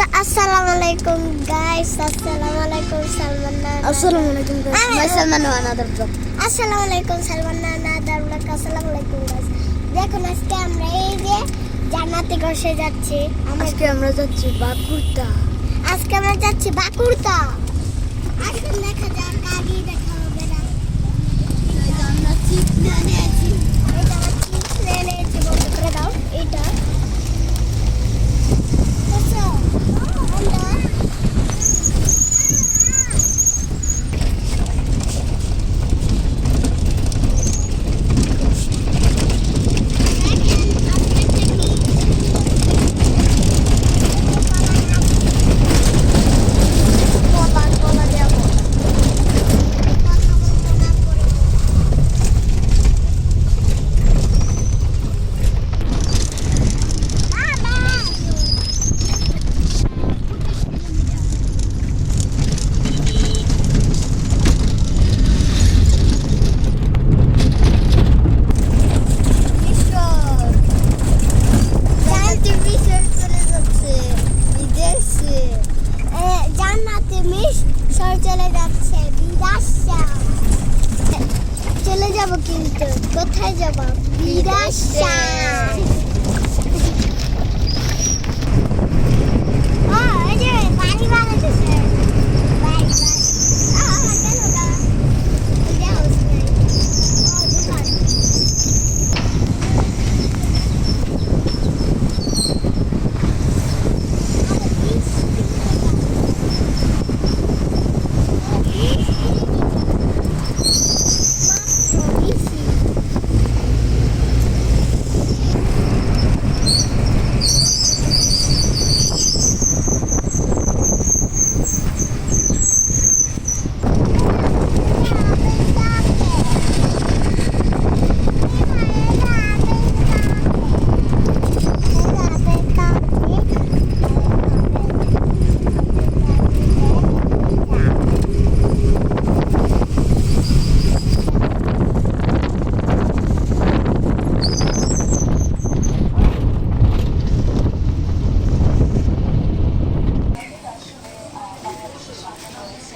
তো আসসালামু আলাইকুম গাইস, আসসালামু আলাইকুম সালমান নানা। আসসালামু আলাইকুম গাইস, মাই সালমান নানাদার ব্লগ। আসসালামু আলাইকুম সালমান নানাদার ব্লগ। আসসালামু আলাইকুম গাইস। দেখুন আজকে আমরা এই যে জান্নাতে ঘষে যাচ্ছি। আজকে আমরা যাচ্ছি বাঁকুড়া। আসলে দেখা যাক আগে দেখা হবে না। আমরা চিপস নিয়ে নিয়েছি। এটা আমরা চিপস নিয়ে নিয়েছি, বন্ধ করে দাও এটা। চলে যাব, কিন্তু কোথায় যাব? বিদেশে। এই যে বাড়ি বানাইতেছে। বাড়ি কেন না? এটা হাউস নাই। দোকান।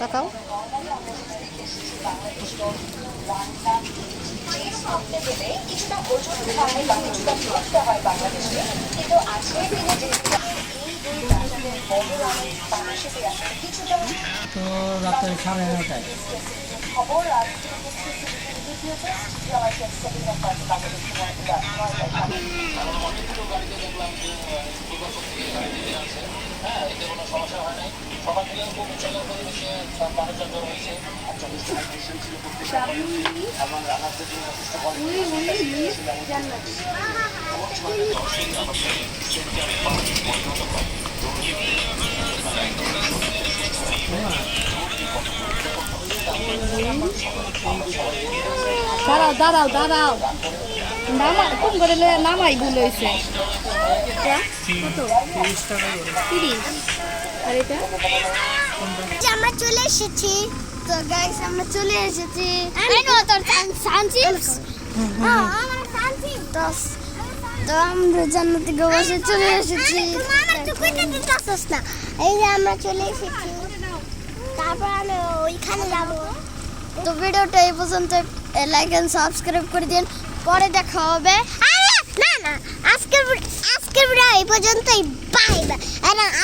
তাকাও। তো রাত্রে 9:30টায় দাঁড়াও কোন করে নামাই ভুল হয়েছে। কত? 30 টাকা করে। 30। আর এটা আমরা চলে এসেছি। তো গাইস আমরা চলে এসেছি। তো আমরা জান্নাতে গোবাসে চলে এসেছি। এই যে আমরা চলে এসেছি, তারপর আমি ওইখানে যাবো। তো ভিডিওটা এই পর্যন্ত, লাইক এন্ড সাবস্ক্রাইব করে দিন। পরে দেখা হবে। না আজকের ভিডিও এই পর্যন্তই। Bye bye.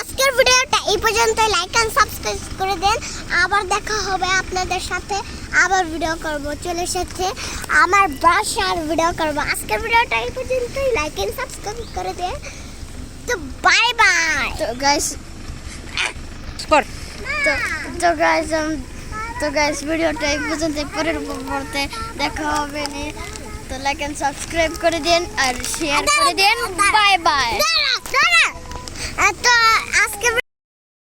আজকের ভিডিওটা এই পর্যন্তই। লাইক এন্ড সাবস্ক্রাইব করে দেন। আবার দেখা হবে আপনাদের সাথে। আবার ভিডিও করব। চলে এসেছে আমার বাসার ভিডিও করব। আজকের ভিডিওটা এই পর্যন্তই। লাইক এন্ড সাবস্ক্রাইব করে দেন। তো বাই বাই। তো গাইস তো গাইস ভিডিওটা এই পর্যন্ত। পরের পরতে দেখা হবে নি। তো লাইক এন্ড সাবস্ক্রাইব করে দিন আর শেয়ার করে দিন। Bye bye. তো আজকে